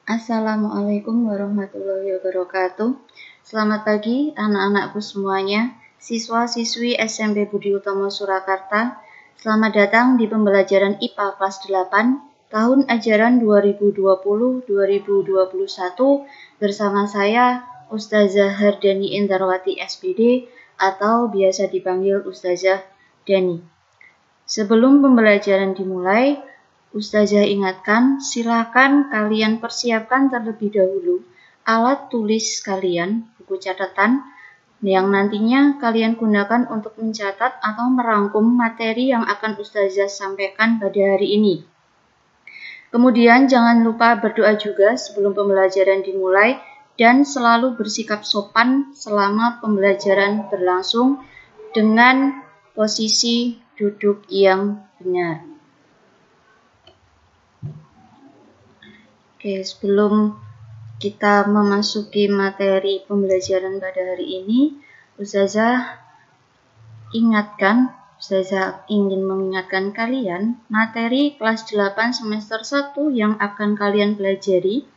Assalamualaikum warahmatullahi wabarakatuh. Selamat pagi anak-anakku semuanya, siswa-siswi SMP Budi Utomo Surakarta. Selamat datang di pembelajaran IPA kelas 8 tahun ajaran 2020-2021 bersama saya Ustazah Hardani Indarwati SPD atau biasa dipanggil Ustazah Dani. Sebelum pembelajaran dimulai, Ustazah ingatkan, silakan kalian persiapkan terlebih dahulu alat tulis kalian, buku catatan, yang nantinya kalian gunakan untuk mencatat atau merangkum materi yang akan Ustazah sampaikan pada hari ini. Kemudian jangan lupa berdoa juga sebelum pembelajaran dimulai dan selalu bersikap sopan selama pembelajaran berlangsung dengan posisi duduk yang benar. Oke, sebelum kita memasuki materi pembelajaran pada hari ini, Ustazah ingin mengingatkan kalian materi kelas 8 semester 1 yang akan kalian pelajari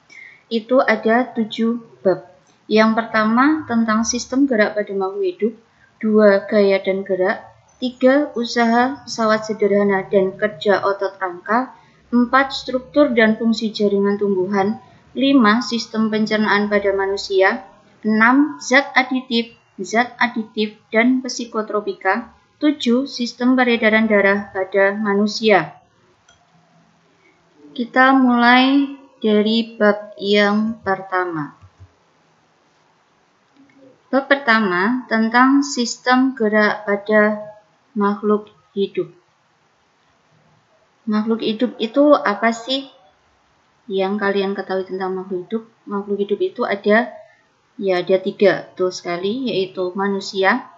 itu ada 7 bab. Yang pertama tentang sistem gerak pada makhluk hidup, 2 gaya dan gerak, 3 usaha pesawat sederhana dan kerja otot rangka, 4 struktur dan fungsi jaringan tumbuhan, 5 sistem pencernaan pada manusia, 6 zat aditif dan psikotropika, 7 sistem peredaran darah pada manusia. Kita mulai dari bab yang pertama. Bab pertama tentang sistem gerak pada makhluk hidup. Makhluk hidup itu apa sih yang kalian ketahui tentang makhluk hidup? Makhluk hidup itu ada 3, betul sekali, yaitu manusia,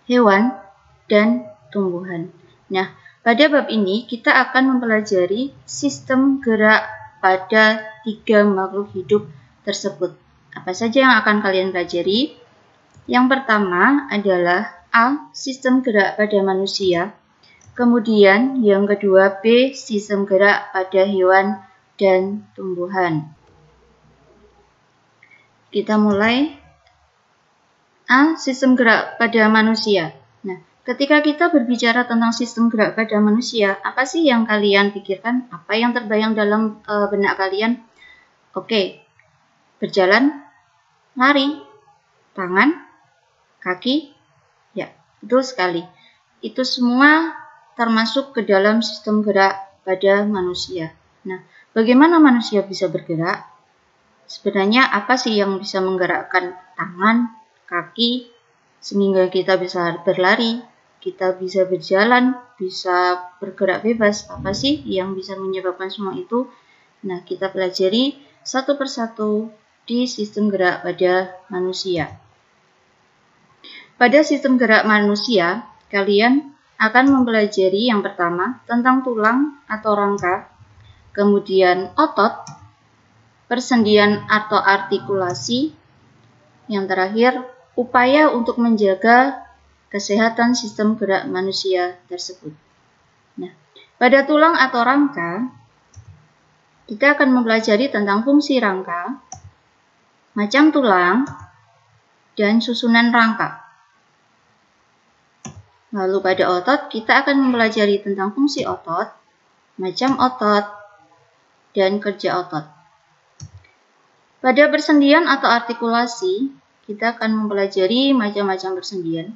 hewan, dan tumbuhan. Nah, pada bab ini kita akan mempelajari sistem gerak pada 3 makhluk hidup tersebut. Apa saja yang akan kalian pelajari? Yang pertama adalah A. Sistem gerak pada manusia. Kemudian yang kedua B. Sistem gerak pada hewan dan tumbuhan. Kita mulai. A. Sistem gerak pada manusia. Nah, ketika kita berbicara tentang sistem gerak pada manusia, apa sih yang kalian pikirkan? Apa yang terbayang dalam benak kalian? Oke, berjalan, lari, tangan, kaki, ya, betul sekali. Itu semua termasuk ke dalam sistem gerak pada manusia. Nah, bagaimana manusia bisa bergerak? Sebenarnya apa sih yang bisa menggerakkan tangan, kaki, sehingga kita bisa berlari, kita bisa berjalan, bisa bergerak bebas? Apa sih yang bisa menyebabkan semua itu? Nah, kita pelajari satu persatu di sistem gerak pada manusia. Pada sistem gerak manusia, kalian akan mempelajari yang pertama tentang tulang atau rangka, kemudian otot, persendian atau artikulasi, yang terakhir upaya untuk menjaga kesehatan sistem gerak manusia tersebut. Nah, pada tulang atau rangka, kita akan mempelajari tentang fungsi rangka, macam tulang, dan susunan rangka. Lalu pada otot, kita akan mempelajari tentang fungsi otot, macam otot, dan kerja otot. Pada persendian atau artikulasi, kita akan mempelajari macam-macam persendian.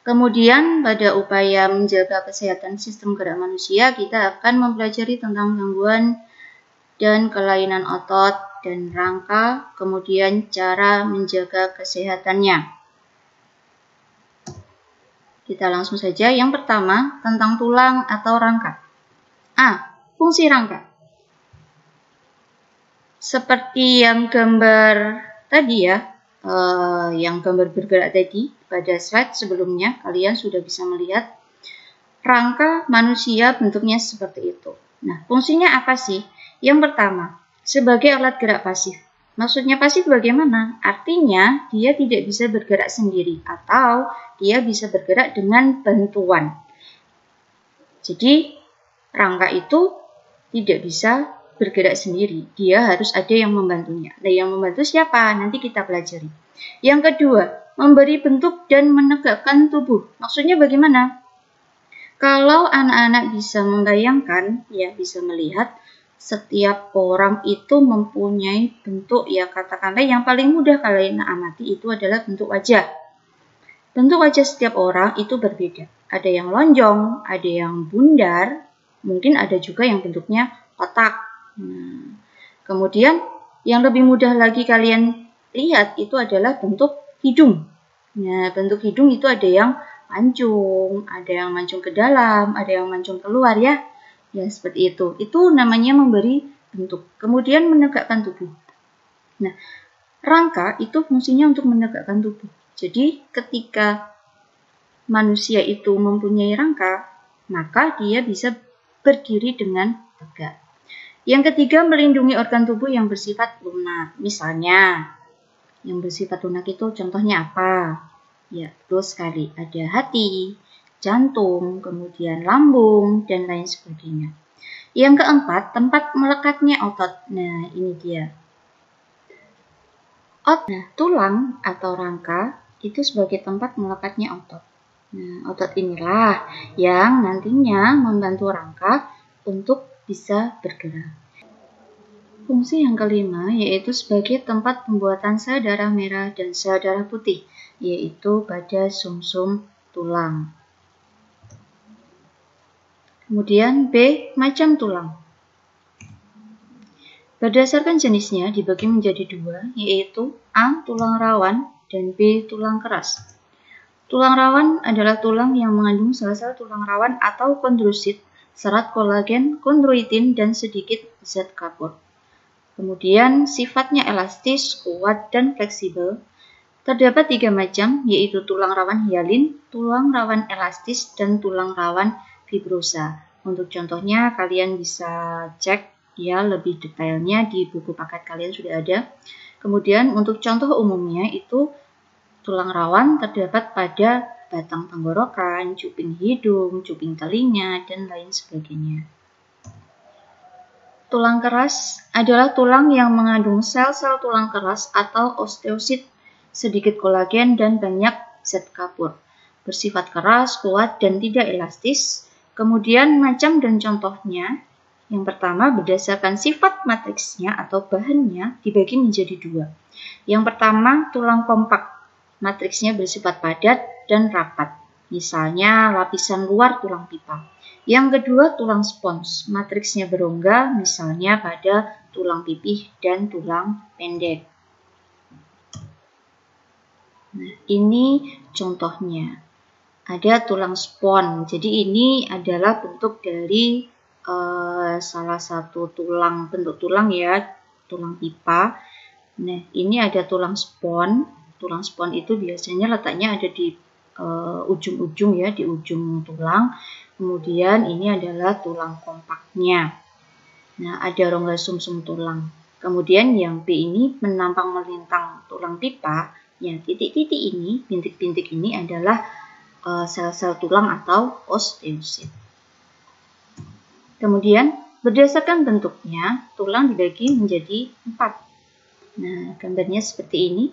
Kemudian pada upaya menjaga kesehatan sistem gerak manusia, kita akan mempelajari tentang gangguan dan kelainan otot dan rangka, kemudian cara menjaga kesehatannya. Kita langsung saja. Yang pertama, tentang tulang atau rangka. A. Fungsi rangka. Seperti yang gambar tadi ya, yang gambar bergerak tadi pada slide sebelumnya, kalian sudah bisa melihat rangka manusia bentuknya seperti itu. Nah, fungsinya apa sih? Yang pertama, sebagai alat gerak pasif. Maksudnya pasif bagaimana? Artinya dia tidak bisa bergerak sendiri atau dia bisa bergerak dengan bantuan. Jadi rangka itu tidak bisa bergerak sendiri, dia harus ada yang membantunya. Nah, yang membantu siapa? Nanti kita pelajari. Yang kedua, memberi bentuk dan menegakkan tubuh. Maksudnya bagaimana? Kalau anak-anak bisa membayangkan, ya bisa melihat setiap orang itu mempunyai bentuk, ya katakanlah yang paling mudah kalian amati itu adalah bentuk wajah. Bentuk wajah setiap orang itu berbeda. Ada yang lonjong, ada yang bundar, mungkin ada juga yang bentuknya kotak. Kemudian yang lebih mudah lagi kalian lihat itu adalah bentuk hidung. Nah, bentuk hidung itu ada yang mancung ke dalam, ada yang mancung keluar ya. Ya, seperti itu. Itu namanya memberi bentuk. Kemudian menegakkan tubuh. Nah, rangka itu fungsinya untuk menegakkan tubuh. Jadi, ketika manusia itu mempunyai rangka, maka dia bisa berdiri dengan tegak. Yang ketiga, melindungi organ tubuh yang bersifat lunak. Misalnya, yang bersifat lunak itu contohnya apa? Ya, betul sekali. Ada hati, jantung, kemudian lambung, dan lain sebagainya. Yang keempat, tempat melekatnya otot. Nah, ini dia. Tulang atau rangka itu sebagai tempat melekatnya otot. Nah, otot inilah yang nantinya membantu rangka untuk bisa bergerak. Fungsi yang kelima yaitu sebagai tempat pembuatan sel darah merah dan sel darah putih, yaitu pada sumsum tulang. Kemudian B, macam tulang. Berdasarkan jenisnya dibagi menjadi dua, yaitu A, tulang rawan, dan B, tulang keras. Tulang rawan adalah tulang yang mengandung sel-sel tulang rawan atau kondrosit, serat kolagen, kondroitin, dan sedikit zat kapur. Kemudian sifatnya elastis, kuat, dan fleksibel. Terdapat 3 macam, yaitu tulang rawan hialin, tulang rawan elastis, dan tulang rawan fibrosa. Untuk contohnya kalian bisa cek ya lebih detailnya di buku paket kalian sudah ada. Kemudian untuk contoh umumnya itu tulang rawan terdapat pada batang tenggorokan, cuping hidung, cuping telinga, dan lain sebagainya. Tulang keras adalah tulang yang mengandung sel-sel tulang keras atau osteosit, sedikit kolagen, dan banyak zat kapur. Bersifat keras, kuat, dan tidak elastis. Kemudian macam dan contohnya, yang pertama berdasarkan sifat matriksnya atau bahannya dibagi menjadi 2. Yang pertama tulang kompak, matriksnya bersifat padat dan rapat. Misalnya lapisan luar tulang pipa. Yang kedua tulang spons, matriksnya berongga, misalnya pada tulang pipih dan tulang pendek. Nah, ini contohnya. Ada tulang spons. Jadi ini adalah bentuk dari salah satu tulang, bentuk tulang ya, tulang pipa. Nah, ini ada tulang spons. Tulang spons itu biasanya letaknya ada di ujung-ujung ya, di ujung tulang. Kemudian ini adalah tulang kompaknya. Nah, ada rongga sumsum tulang. Kemudian yang B ini menampang melintang tulang pipa. Ya, titik-titik ini, bintik-bintik ini adalah sel-sel tulang atau osteosit. Kemudian berdasarkan bentuknya, tulang dibagi menjadi 4. Nah, gambarnya seperti ini.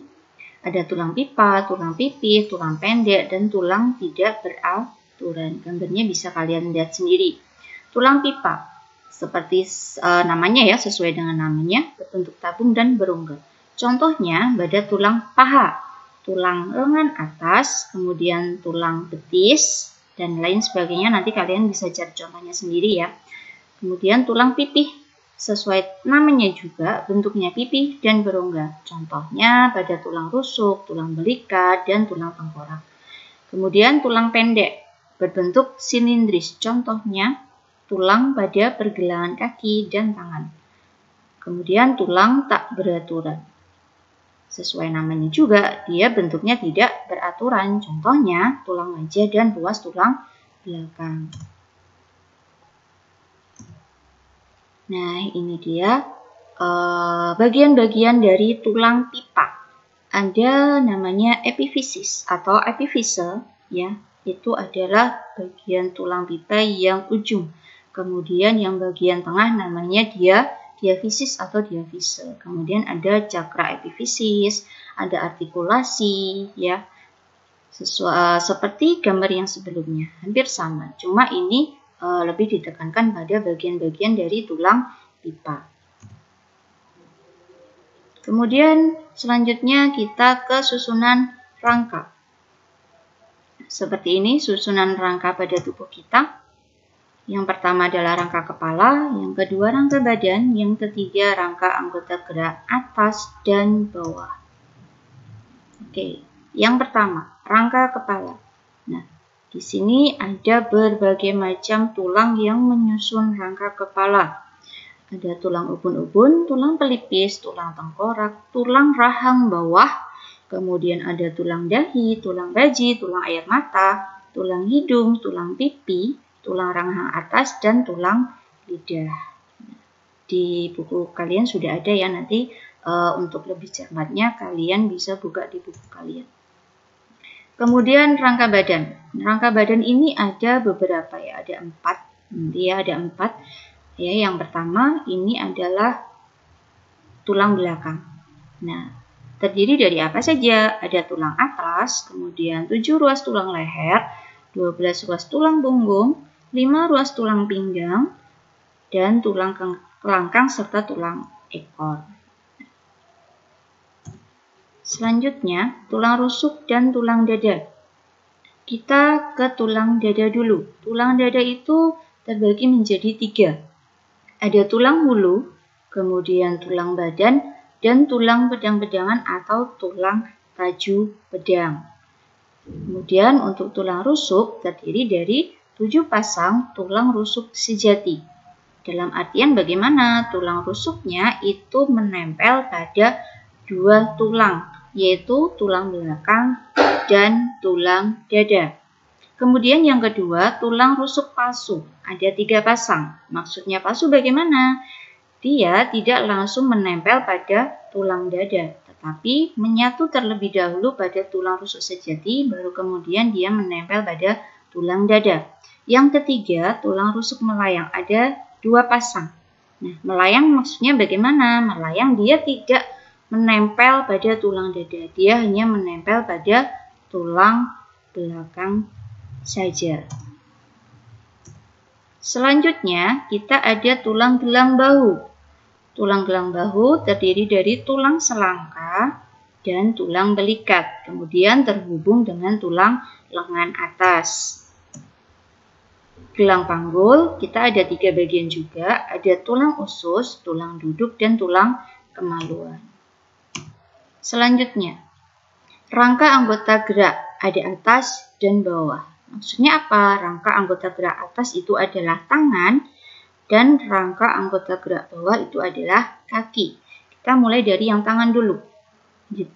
Ada tulang pipa, tulang pipih, tulang pendek, dan tulang tidak beraturan. Gambarnya bisa kalian lihat sendiri. Tulang pipa, seperti namanya ya, sesuai dengan namanya, berbentuk tabung dan berongga. Contohnya pada tulang paha, tulang lengan atas, kemudian tulang betis, dan lain sebagainya. Nanti kalian bisa cari contohnya sendiri ya. Kemudian tulang pipih, sesuai namanya juga bentuknya pipih dan berongga. Contohnya pada tulang rusuk, tulang belikat, dan tulang tengkorak. Kemudian tulang pendek berbentuk silindris. Contohnya tulang pada pergelangan kaki dan tangan. Kemudian tulang tak beraturan. Sesuai namanya juga, dia bentuknya tidak beraturan. Contohnya tulang wajah dan ruas tulang belakang. Nah, ini dia bagian-bagian dari tulang pipa. Ada namanya epifisis atau epifise, ya, itu adalah bagian tulang pipa yang ujung. Kemudian yang bagian tengah namanya dia diafisis atau diafise. Kemudian ada cakra epifisis, ada artikulasi, ya. Seperti gambar yang sebelumnya, hampir sama. Cuma ini lebih ditekankan pada bagian-bagian dari tulang pipa. Kemudian selanjutnya kita ke susunan rangka. Seperti ini susunan rangka pada tubuh kita. Yang pertama adalah rangka kepala, yang kedua rangka badan, yang ketiga rangka anggota gerak atas dan bawah. Oke, yang pertama rangka kepala. Nah, di sini ada berbagai macam tulang yang menyusun rangka kepala. Ada tulang ubun-ubun, tulang pelipis, tulang tengkorak, tulang rahang bawah, kemudian ada tulang dahi, tulang baji, tulang air mata, tulang hidung, tulang pipi, tulang rahang atas, dan tulang lidah. Di buku kalian sudah ada ya, nanti untuk lebih cermatnya kalian bisa buka di buku kalian. Kemudian rangka badan. Rangka badan ini ada beberapa ya, ada 4. Ada 4. Ya, yang pertama ini adalah tulang belakang. Nah, terdiri dari apa saja? Ada tulang atas, kemudian 7 ruas tulang leher, 12 ruas tulang punggung, 5 ruas tulang pinggang, dan tulang kelangkang serta tulang ekor. Selanjutnya, tulang rusuk dan tulang dada. Kita ke tulang dada dulu. Tulang dada itu terbagi menjadi 3. Ada tulang hulu, kemudian tulang badan, dan tulang pedang-pedangan atau tulang taju pedang. Kemudian untuk tulang rusuk terdiri dari 7 pasang tulang rusuk sejati. Dalam artian bagaimana? Tulang rusuknya itu menempel pada 2 tulang, yaitu tulang belakang dan tulang dada. Kemudian yang kedua, tulang rusuk palsu. Ada 3 pasang. Maksudnya palsu bagaimana? Dia tidak langsung menempel pada tulang dada, tetapi menyatu terlebih dahulu pada tulang rusuk sejati, baru kemudian dia menempel pada tulang dada. Yang ketiga, tulang rusuk melayang. Ada 2 pasang. Nah, melayang maksudnya bagaimana? Melayang dia tidak menempel pada tulang dada, dia hanya menempel pada tulang belakang saja. Selanjutnya, kita ada tulang gelang bahu. Tulang gelang bahu terdiri dari tulang selangka dan tulang belikat, kemudian terhubung dengan tulang lengan atas. Gelang panggul, kita ada 3 bagian juga, ada tulang usus, tulang duduk, dan tulang kemaluan. Selanjutnya, rangka anggota gerak, ada atas dan bawah. Maksudnya apa? Rangka anggota gerak atas itu adalah tangan, dan rangka anggota gerak bawah itu adalah kaki. Kita mulai dari yang tangan dulu.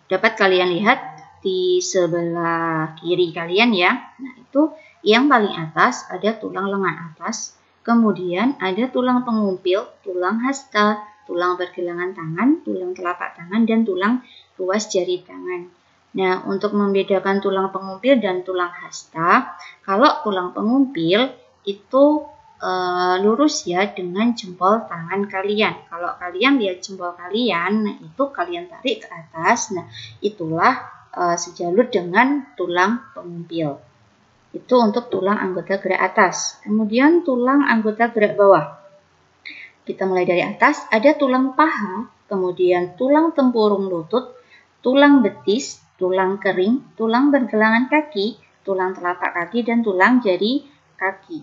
Dapat kalian lihat di sebelah kiri kalian ya. Nah, itu yang paling atas ada tulang lengan atas, kemudian ada tulang pengumpil, tulang hasta, tulang pergelangan tangan, tulang telapak tangan, dan tulang ruas jari tangan. Nah, untuk membedakan tulang pengumpil dan tulang hasta, kalau tulang pengumpil itu lurus ya dengan jempol tangan kalian. Kalau kalian lihat jempol kalian, nah itu kalian tarik ke atas, nah itulah sejalur dengan tulang pengumpil. Itu untuk tulang anggota gerak atas. Kemudian tulang anggota gerak bawah. Kita mulai dari atas, ada tulang paha, kemudian tulang tempurung lutut, tulang betis, tulang kering, tulang pergelangan kaki, tulang telapak kaki, dan tulang jari kaki.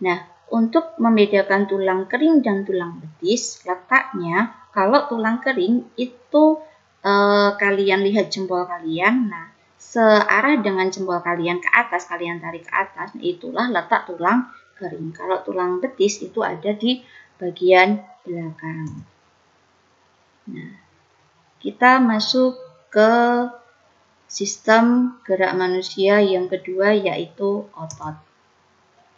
Nah, untuk membedakan tulang kering dan tulang betis, letaknya kalau tulang kering itu kalian lihat jempol kalian, nah searah dengan jempol kalian ke atas, kalian tarik ke atas, itulah letak tulang kering. Kalau tulang betis itu ada di bagian belakang. Nah, kita masuk ke sistem gerak manusia yang kedua, yaitu otot.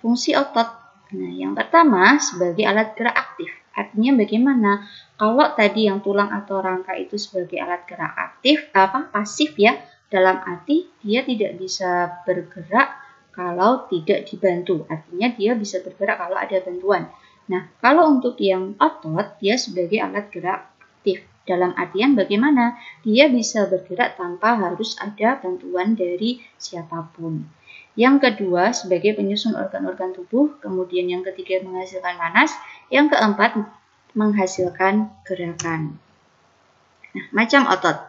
Fungsi otot. Nah, yang pertama sebagai alat gerak aktif. Artinya bagaimana? Kalau tadi yang tulang atau rangka itu sebagai alat gerak aktif, pasif ya, dalam arti dia tidak bisa bergerak kalau tidak dibantu. Artinya dia bisa bergerak kalau ada bantuan. Nah, kalau untuk yang otot, dia sebagai alat gerak aktif. Dalam artian bagaimana? Dia bisa bergerak tanpa harus ada bantuan dari siapapun. Yang kedua, sebagai penyusun organ-organ tubuh. Kemudian yang ketiga, menghasilkan panas. Yang keempat, menghasilkan gerakan. Nah, macam otot.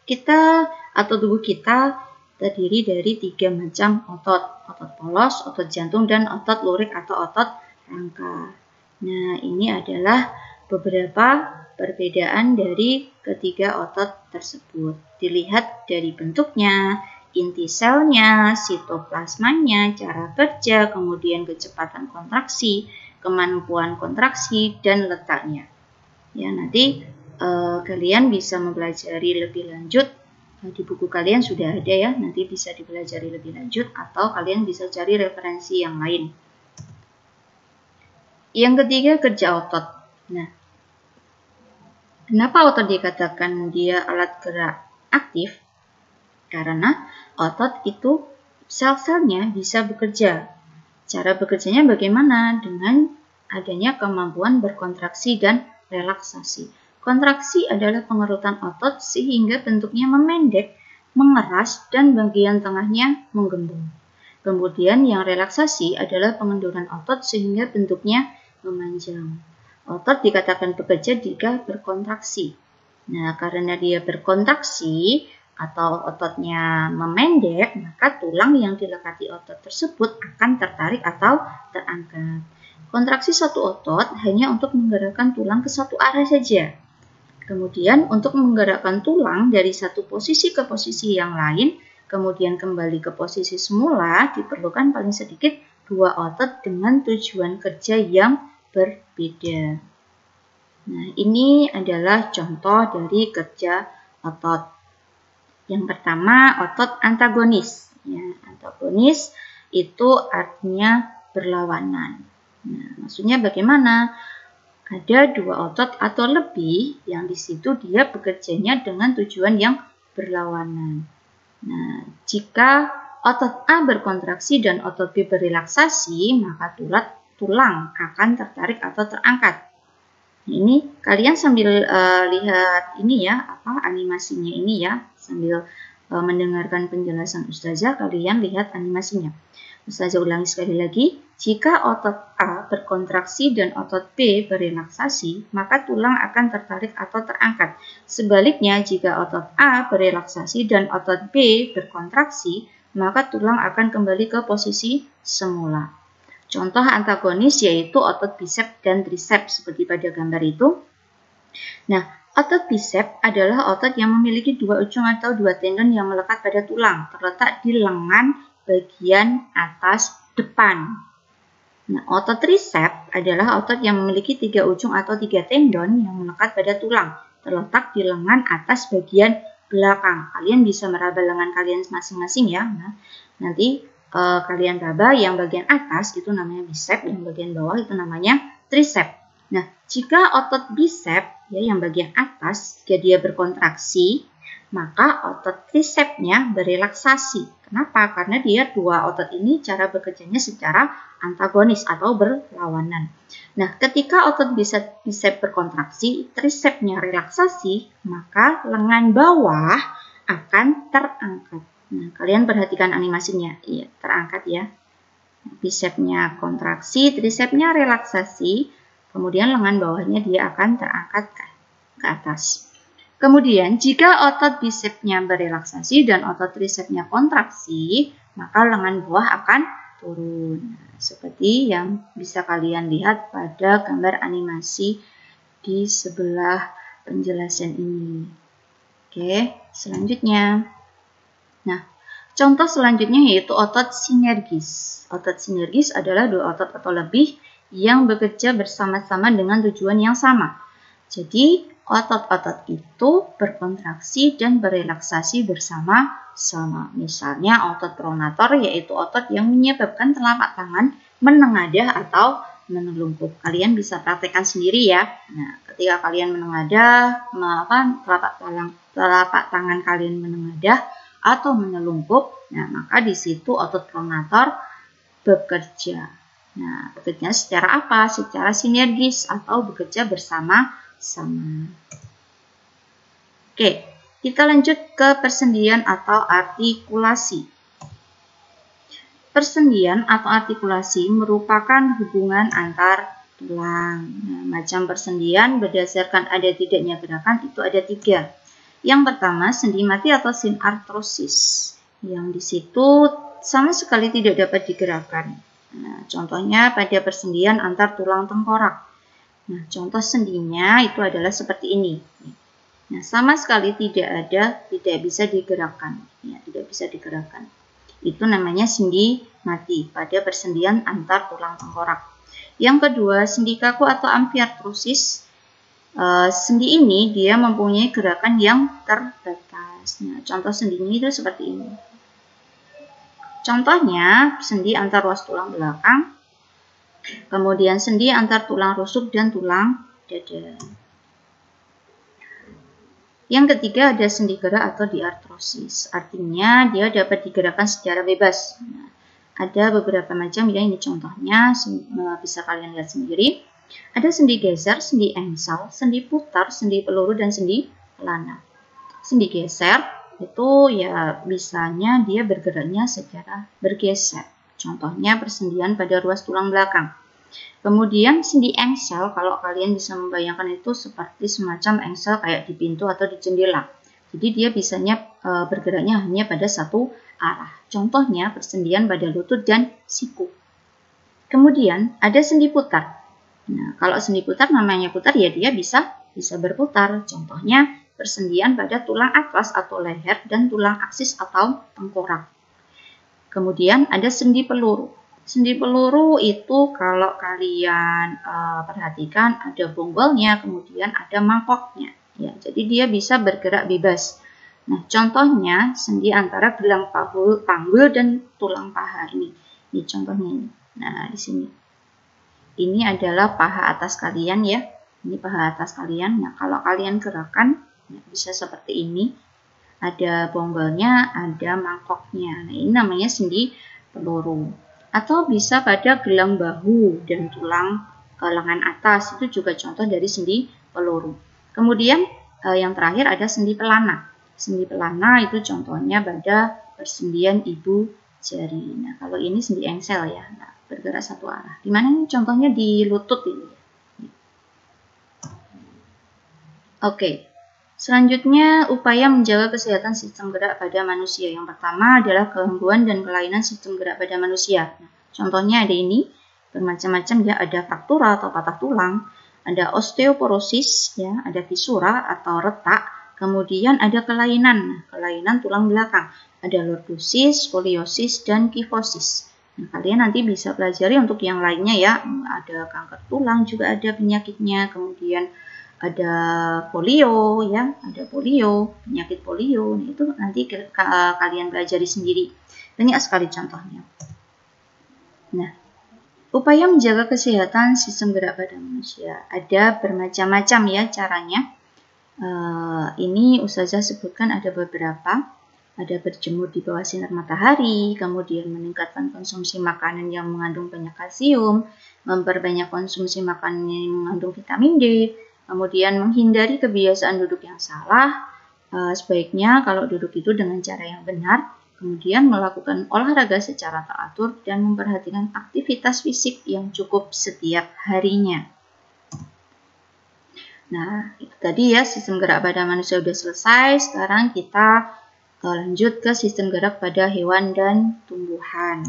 Kita atau tubuh kita terdiri dari 3 macam otot. Otot polos, otot jantung, dan otot lurik atau otot rangka. Nah, ini adalah beberapa perbedaan dari ketiga otot tersebut. Dilihat dari bentuknya, inti selnya, sitoplasmanya, cara kerja, kemudian kecepatan kontraksi, kemampuan kontraksi, dan letaknya. Ya, nanti kalian bisa mempelajari lebih lanjut. Di buku kalian sudah ada ya, nanti bisa dipelajari lebih lanjut atau kalian bisa cari referensi yang lain. Yang ketiga, kerja otot. Nah, kenapa otot dikatakan dia alat gerak aktif? Karena otot itu sel-selnya bisa bekerja. Cara bekerjanya bagaimana? Dengan adanya kemampuan berkontraksi dan relaksasi. Kontraksi adalah pengerutan otot sehingga bentuknya memendek, mengeras, dan bagian tengahnya menggembung. Kemudian yang relaksasi adalah pengenduran otot sehingga bentuknya memanjang. Otot dikatakan bekerja jika berkontraksi. Nah, karena dia berkontraksi atau ototnya memendek, maka tulang yang dilekati otot tersebut akan tertarik atau terangkat. Kontraksi satu otot hanya untuk menggerakkan tulang ke satu arah saja. Kemudian untuk menggerakkan tulang dari satu posisi ke posisi yang lain, kemudian kembali ke posisi semula, diperlukan paling sedikit 2 otot dengan tujuan kerja yang berbeda. Nah, ini adalah contoh dari kerja otot. Yang pertama, otot antagonis. Ya, antagonis itu artinya berlawanan. Nah, maksudnya bagaimana? Ada 2 otot atau lebih yang di situ dia bekerjanya dengan tujuan yang berlawanan. Nah, jika otot A berkontraksi dan otot B berelaksasi, maka tulang akan tertarik atau terangkat. Ini kalian sambil lihat ini ya, animasinya ini ya, sambil mendengarkan penjelasan Ustazah, kalian lihat animasinya. Ustazah ulangi sekali lagi, jika otot A berkontraksi dan otot B berelaksasi, maka tulang akan tertarik atau terangkat. Sebaliknya, jika otot A berelaksasi dan otot B berkontraksi, maka tulang akan kembali ke posisi semula. Contoh antagonis yaitu otot bisep dan trisep seperti pada gambar itu. Nah, otot bisep adalah otot yang memiliki 2 ujung atau 2 tendon yang melekat pada tulang, terletak di lengan bagian atas depan. Nah, otot trisep adalah otot yang memiliki 3 ujung atau 3 tendon yang melekat pada tulang, terletak di lengan atas bagian belakang. Kalian bisa meraba lengan kalian masing-masing ya. Nah, nanti kalian raba yang bagian atas itu namanya bisep, yang bagian bawah itu namanya trisep. Nah, jika otot bisep ya yang bagian atas jika dia berkontraksi, maka otot trisepnya berelaksasi. Kenapa? Karena dia 2 otot ini cara bekerjanya secara antagonis atau berlawanan. Nah, ketika otot bisep berkontraksi, trisepnya relaksasi, maka lengan bawah akan terangkat. Nah, kalian perhatikan animasinya. Iya, terangkat ya. Bisepnya kontraksi, trisepnya relaksasi, kemudian lengan bawahnya dia akan terangkat ke atas. Kemudian, jika otot bisepnya berelaksasi dan otot trisepnya kontraksi, maka lengan bawah akan turun. Seperti yang bisa kalian lihat pada gambar animasi di sebelah penjelasan ini. Oke, selanjutnya. Nah, contoh selanjutnya yaitu otot sinergis. Otot sinergis adalah 2 otot atau lebih yang bekerja bersama-sama dengan tujuan yang sama. Jadi, otot-otot itu berkontraksi dan berelaksasi bersama-sama. Misalnya otot pronator yaitu otot yang menyebabkan telapak tangan menengadah atau menelungkup. Kalian bisa praktekkan sendiri ya. Nah, ketika kalian menengadah, telapak tangan kalian menengadah atau menelungkup, nah maka di situ otot pronator bekerja. Nah, bekerja secara apa? Secara sinergis atau bekerja bersama-sama. Oke, kita lanjut ke persendian atau artikulasi. Persendian atau artikulasi merupakan hubungan antar tulang. Nah, macam persendian berdasarkan ada tidaknya gerakan itu ada 3. Yang pertama, sendi mati atau sinartrosis. Yang di situ sama sekali tidak dapat digerakkan. Nah, contohnya pada persendian antar tulang tengkorak. Nah, contoh sendinya itu adalah seperti ini. Nah, sama sekali tidak bisa digerakkan. Ya, tidak bisa digerakkan. Itu namanya sendi mati pada persendian antar tulang tengkorak. Yang kedua, sendi kaku atau amfiartrosis. Sendi ini dia mempunyai gerakan yang terbatas. Nah, contoh sendinya itu seperti ini. Contohnya, sendi antar ruas tulang belakang, kemudian sendi antar tulang rusuk dan tulang dada. Yang ketiga ada sendi gerak atau diartrosis. Artinya dia dapat digerakkan secara bebas. Nah, ada beberapa macam ya, ini contohnya bisa kalian lihat sendiri. Ada sendi geser, sendi engsel, sendi putar, sendi peluru, dan sendi pelana. Sendi geser itu ya bisanya dia bergeraknya secara bergeser. Contohnya persendian pada ruas tulang belakang. Kemudian sendi engsel, kalau kalian bisa membayangkan itu seperti semacam engsel kayak di pintu atau di jendela. Jadi dia bisanya bergeraknya hanya pada satu arah. Contohnya persendian pada lutut dan siku. Kemudian ada sendi putar. Nah, kalau sendi putar namanya putar ya dia bisa berputar. Contohnya persendian pada tulang atlas atau leher dan tulang aksis atau tengkorak. Kemudian ada sendi peluru. Sendi peluru itu kalau kalian perhatikan ada bonggolnya, kemudian ada mangkoknya. Ya, jadi dia bisa bergerak bebas. Nah, contohnya sendi antara gelang panggul dan tulang paha ini. Ini contohnya ini. Nah, di sini. Ini adalah paha atas kalian ya. Ini paha atas kalian. Nah, kalau kalian gerakan ya, bisa seperti ini. Ada bonggolnya, ada mangkoknya. Nah, ini namanya sendi peluru. Atau bisa pada gelang bahu dan tulang lengan atas, itu juga contoh dari sendi peluru. Kemudian yang terakhir ada sendi pelana. Sendi pelana itu contohnya pada persendian ibu jari. Nah, kalau ini sendi engsel ya, nah, bergerak satu arah. Dimana ini contohnya di lutut ini. Oke. Selanjutnya, upaya menjaga kesehatan sistem gerak pada manusia. Yang pertama adalah gangguan dan kelainan sistem gerak pada manusia. Nah, contohnya ada ini, bermacam-macam ya, ada fraktura atau patah tulang, ada osteoporosis, ya, ada fisura atau retak, kemudian ada kelainan tulang belakang, ada lordosis, skoliosis, dan kifosis. Nah, kalian nanti bisa pelajari untuk yang lainnya ya, ada kanker tulang juga ada penyakitnya, kemudian ada polio ya, ada polio, penyakit polio. Nah, itu nanti kalian pelajari sendiri. Banyak sekali contohnya. Nah, upaya menjaga kesehatan sistem gerak pada manusia ada bermacam-macam ya caranya. Ini Ustazah sebutkan ada beberapa. Ada berjemur di bawah sinar matahari, kemudian meningkatkan konsumsi makanan yang mengandung banyak kalsium, memperbanyak konsumsi makanan yang mengandung vitamin D, kemudian menghindari kebiasaan duduk yang salah, sebaiknya kalau duduk itu dengan cara yang benar, kemudian melakukan olahraga secara teratur dan memperhatikan aktivitas fisik yang cukup setiap harinya. Nah, itu tadi ya sistem gerak pada manusia sudah selesai, sekarang kita lanjut ke sistem gerak pada hewan dan tumbuhan.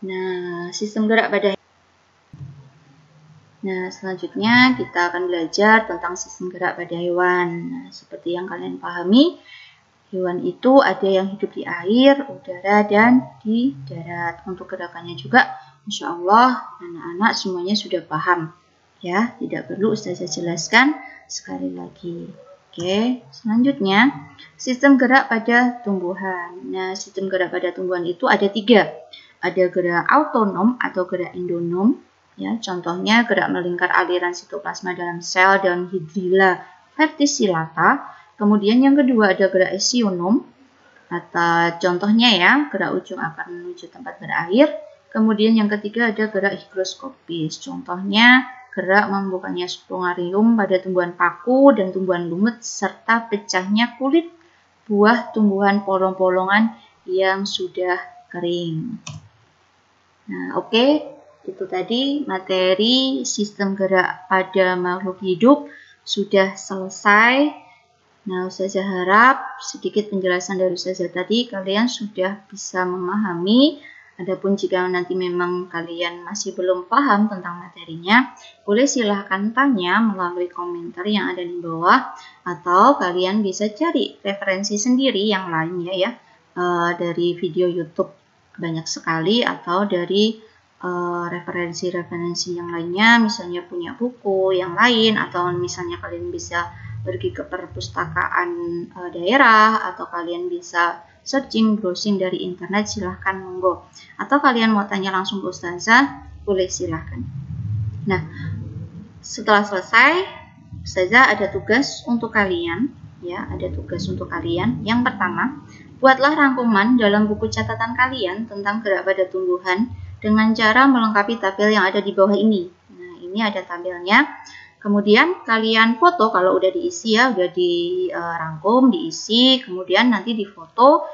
Nah, sistem gerak pada selanjutnya kita akan belajar tentang sistem gerak pada hewan. Nah, seperti yang kalian pahami, hewan itu ada yang hidup di air, udara, dan di darat. Untuk gerakannya juga, Insya Allah, anak-anak semuanya sudah paham. Ya, tidak perlu Ustazah jelaskan sekali lagi. Oke, selanjutnya, sistem gerak pada tumbuhan. Nah, sistem gerak pada tumbuhan itu ada 3. Ada gerak autonom atau gerak endonom. Ya, contohnya gerak melingkar aliran sitoplasma dalam sel daun Hydrilla verticillata. Kemudian yang kedua ada gerak esionom atau contohnya ya gerak ujung akar menuju tempat berair. Kemudian yang ketiga ada gerak higroskopis. Contohnya gerak membukanya spongarium pada tumbuhan paku dan tumbuhan lumut serta pecahnya kulit buah tumbuhan polong-polongan yang sudah kering. Nah, oke, itu tadi materi sistem gerak pada makhluk hidup sudah selesai. Nah, Ustazah harap sedikit penjelasan dari Ustazah tadi kalian sudah bisa memahami. Adapun jika nanti memang kalian masih belum paham tentang materinya, boleh silahkan tanya melalui komentar yang ada di bawah, atau kalian bisa cari referensi sendiri yang lainnya ya, dari video YouTube banyak sekali, atau dari referensi-referensi yang lainnya, misalnya punya buku yang lain, atau misalnya kalian bisa pergi ke perpustakaan daerah, atau kalian bisa searching, browsing dari internet, silahkan monggo. Atau kalian mau tanya langsung ke Ustazah, boleh silahkan. Nah, setelah selesai, Ustazah ada tugas untuk kalian, ya, ada tugas untuk kalian. Yang pertama, buatlah rangkuman dalam buku catatan kalian tentang gerak pada tumbuhan dengan cara melengkapi tabel yang ada di bawah ini. Nah, ini ada tabelnya. Kemudian kalian foto kalau udah diisi ya, udah dirangkum, diisi, kemudian nanti difoto,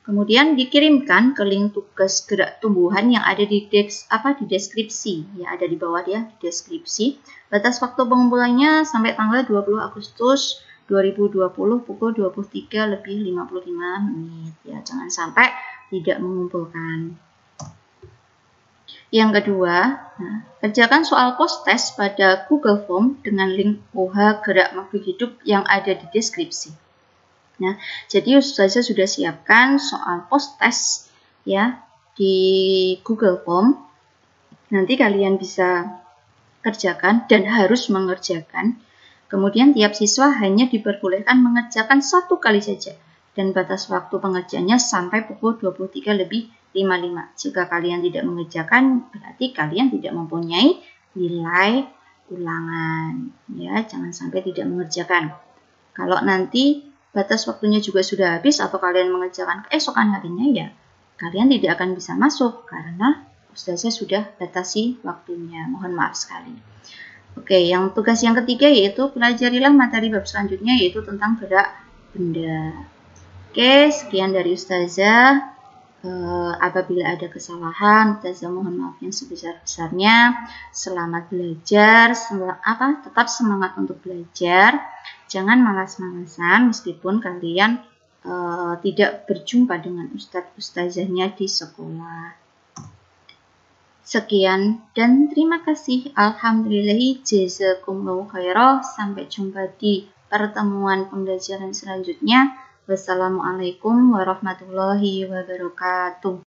kemudian dikirimkan ke link tugas gerak tumbuhan yang ada di deskripsi, ya ada di bawah ya, di deskripsi. Batas waktu pengumpulannya sampai tanggal 20 Agustus 2020 pukul 23:55 menit. Ya, jangan sampai tidak mengumpulkan. Yang kedua, kerjakan soal post-test pada Google Form dengan link OH gerak makhluk hidup yang ada di deskripsi. Nah, jadi Ustazah sudah siapkan soal post-test ya di Google Form. Nanti kalian bisa kerjakan dan harus mengerjakan. Kemudian tiap siswa hanya diperbolehkan mengerjakan 1 kali saja. Dan batas waktu pengerjaannya sampai pukul 23:55. Jika kalian tidak mengerjakan, berarti kalian tidak mempunyai nilai ulangan. Ya, jangan sampai tidak mengerjakan. Kalau nanti batas waktunya juga sudah habis atau kalian mengerjakan keesokan harinya, ya kalian tidak akan bisa masuk karena Ustazah sudah batasi waktunya. Mohon maaf sekali. Oke, yang tugas yang ketiga yaitu pelajarilah materi bab selanjutnya yaitu tentang gerak benda. Oke, sekian dari Ustazah. Apabila ada kesalahan, Ustazah mohon maaf yang sebesar-besarnya. Selamat belajar, tetap semangat untuk belajar. Jangan malas-malasan meskipun kalian tidak berjumpa dengan ustadz-ustazahnya di sekolah. Sekian dan terima kasih. Alhamdulillah, jazakumullahu khairan. Sampai jumpa di pertemuan pembelajaran selanjutnya. Wassalamualaikum warahmatullahi wabarakatuh.